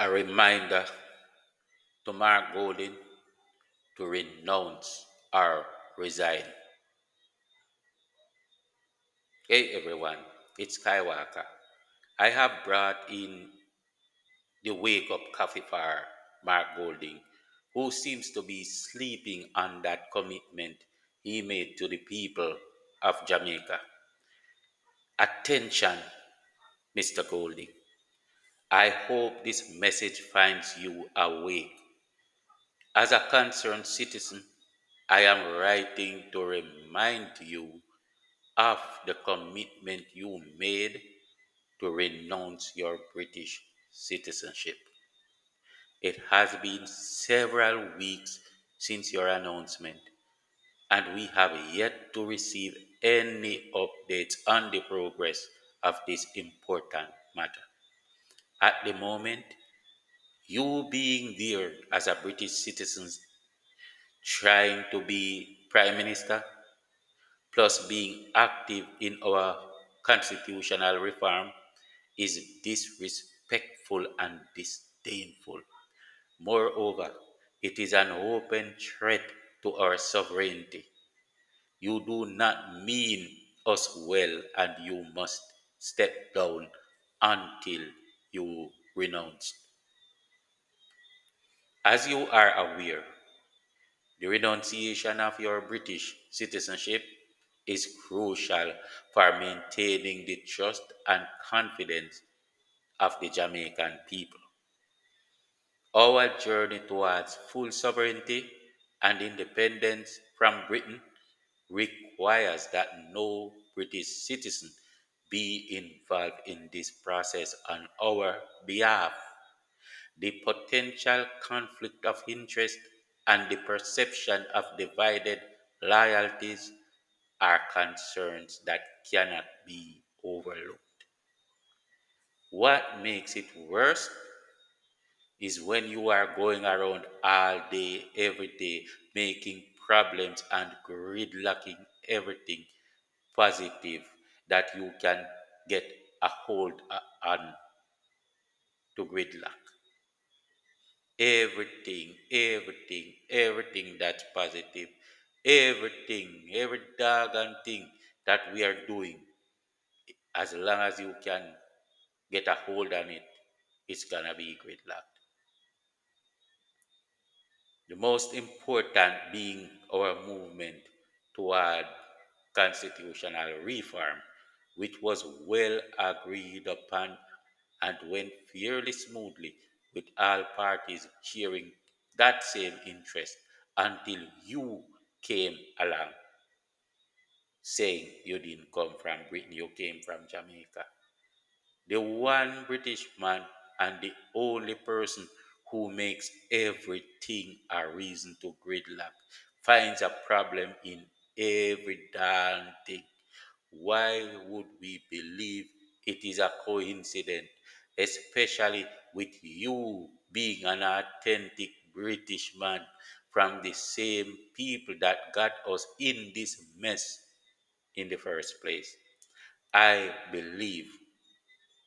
A reminder to Mark Golden to renounce or resign. Hey everyone, it's SkyWalker. I have brought in the wake up coffee for Mark Golding, who seems to be sleeping on that commitment he made to the people of Jamaica. Attention, Mr. Golding. I hope this message finds you awake. As a concerned citizen, I am writing to remind you of the commitment you made to renounce your British citizenship. It has been several weeks since your announcement, and we have yet to receive any updates on the progress of this important matter. At the moment, you being there as a British citizen trying to be Prime Minister, plus being active in our constitutional reform, is disrespectful and disdainful. Moreover, it is an open threat to our sovereignty. You do not mean us well, and you must step down until you renounce. As you are aware, the renunciation of your British citizenship is crucial for maintaining the trust and confidence of the Jamaican people. Our journey towards full sovereignty and independence from Britain requires that no British citizen be involved in this process on our behalf. The potential conflict of interest and the perception of divided loyalties are concerns that cannot be overlooked. What makes it worse is when you are going around all day, every day, making problems and gridlocking everything positive that you can get a hold on to gridlock. Everything that's positive, every doggone thing that we are doing, as long as you can get a hold on it, it's gonna be gridlocked. The most important being our movement toward constitutional reform, which was well agreed upon and went fairly smoothly with all parties sharing that same interest until you came along saying you didn't come from Britain, you came from Jamaica. The one British man and the only person who makes everything a reason to gridlock finds a problem in every darn thing. Why would we believe it is a coincidence, especially with you being an authentic British man from the same people that got us in this mess in the first place? I believe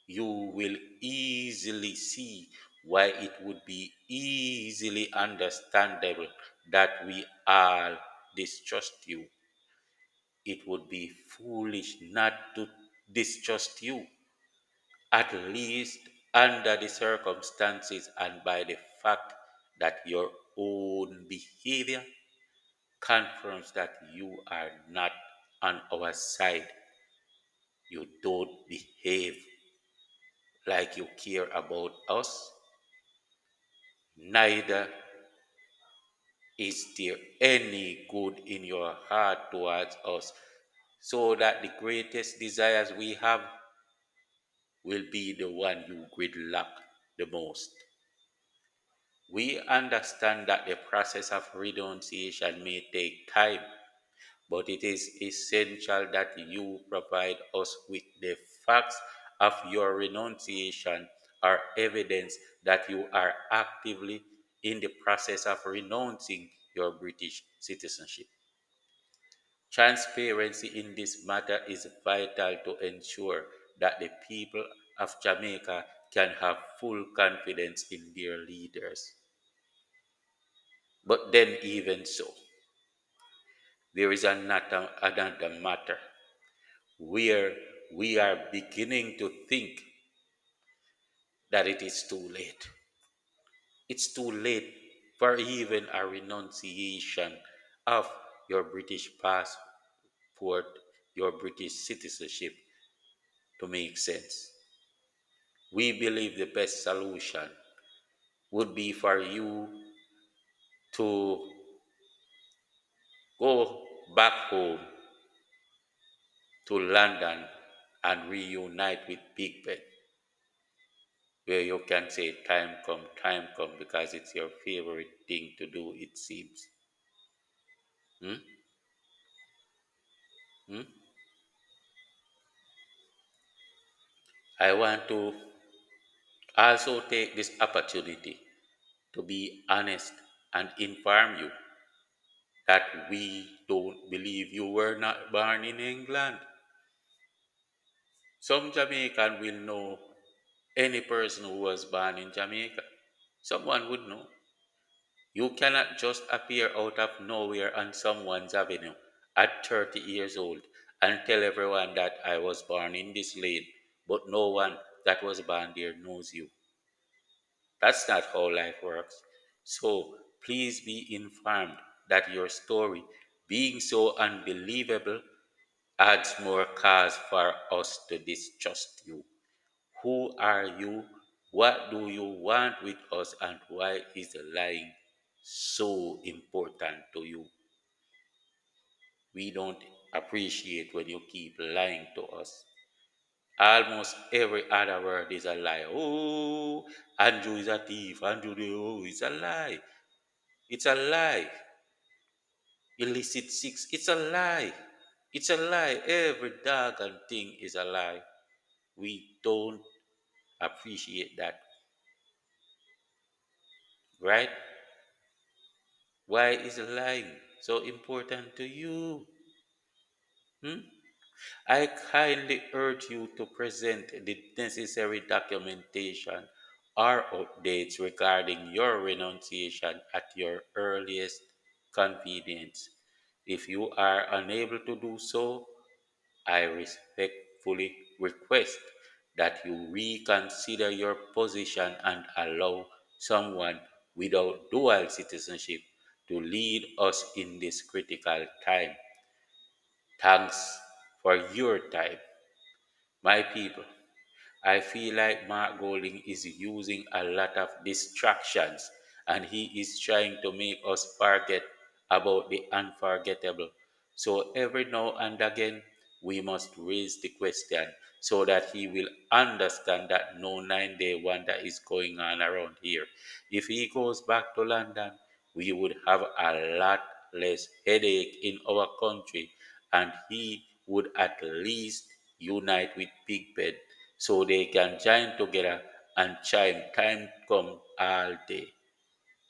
you will easily see why it would be easily understandable that we all distrust you. It would be foolish not to distrust you, at least under the circumstances and by the fact that your own behavior confirms that you are not on our side. You don't behave like you care about us, neither is there any good in your heart towards us, so that the greatest desires we have will be the one you gridlock the most. We understand that the process of renunciation may take time, but it is essential that you provide us with the facts of your renunciation or evidence that you are actively in the process of renouncing your British citizenship. Transparency in this matter is vital to ensure that the people of Jamaica can have full confidence in their leaders. But then, even so, there is another matter where we are beginning to think that it is too late. It's too late for even a renunciation of your British passport, your British citizenship to make sense. We believe the best solution would be for you to go back home to London and reunite with Big Ben, where you can say, time come, because it's your favorite thing to do, it seems. Hmm? Hmm? I want to also take this opportunity to be honest and inform you that we don't believe you were not born in England. Some Jamaican will know any person who was born in Jamaica. Someone would know. You cannot just appear out of nowhere on someone's avenue at 30 years old and tell everyone that I was born in this lane, but no one that was born there knows you. That's not how life works. So please be informed that your story, being so unbelievable, adds more cause for us to distrust you. Who are you? What do you want with us? And why is lying so important to you? We don't appreciate when you keep lying to us. Almost every other word is a lie. Oh, Andrew is a thief. Oh, it's a lie. It's a lie. Illicit sex, it's a lie. It's a lie. Every dog and thing is a lie. We don't appreciate that, right? Why is lying so important to you? Hmm? I kindly urge you to present the necessary documentation or updates regarding your renunciation at your earliest convenience. If you are unable to do so, I respectfully request that you reconsider your position and allow someone without dual citizenship to lead us in this critical time. Thanks for your time, my people. I feel like Mark Golding is using a lot of distractions and he is trying to make us forget about the unforgettable. So every now and again, we must raise the question so that he will understand that no 9 day wonder is going on around here. If he goes back to London, we would have a lot less headache in our country and he would at least unite with Big Ben so they can join together and chime time come all day.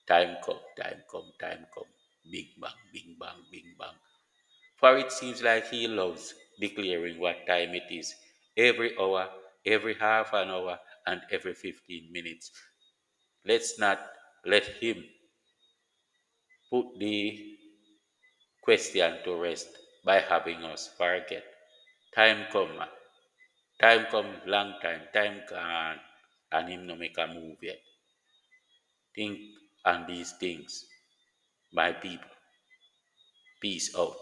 Time come, time come, time come. Bing bang, bing bang, bing bang. For it seems like he loves declaring what time it is every hour, every half an hour, and every 15 minutes. Let's not let him put the question to rest by having us forget. Time come, man. Time come long time. Time gone. And him no make a move yet. Think on these things, my people. Peace out.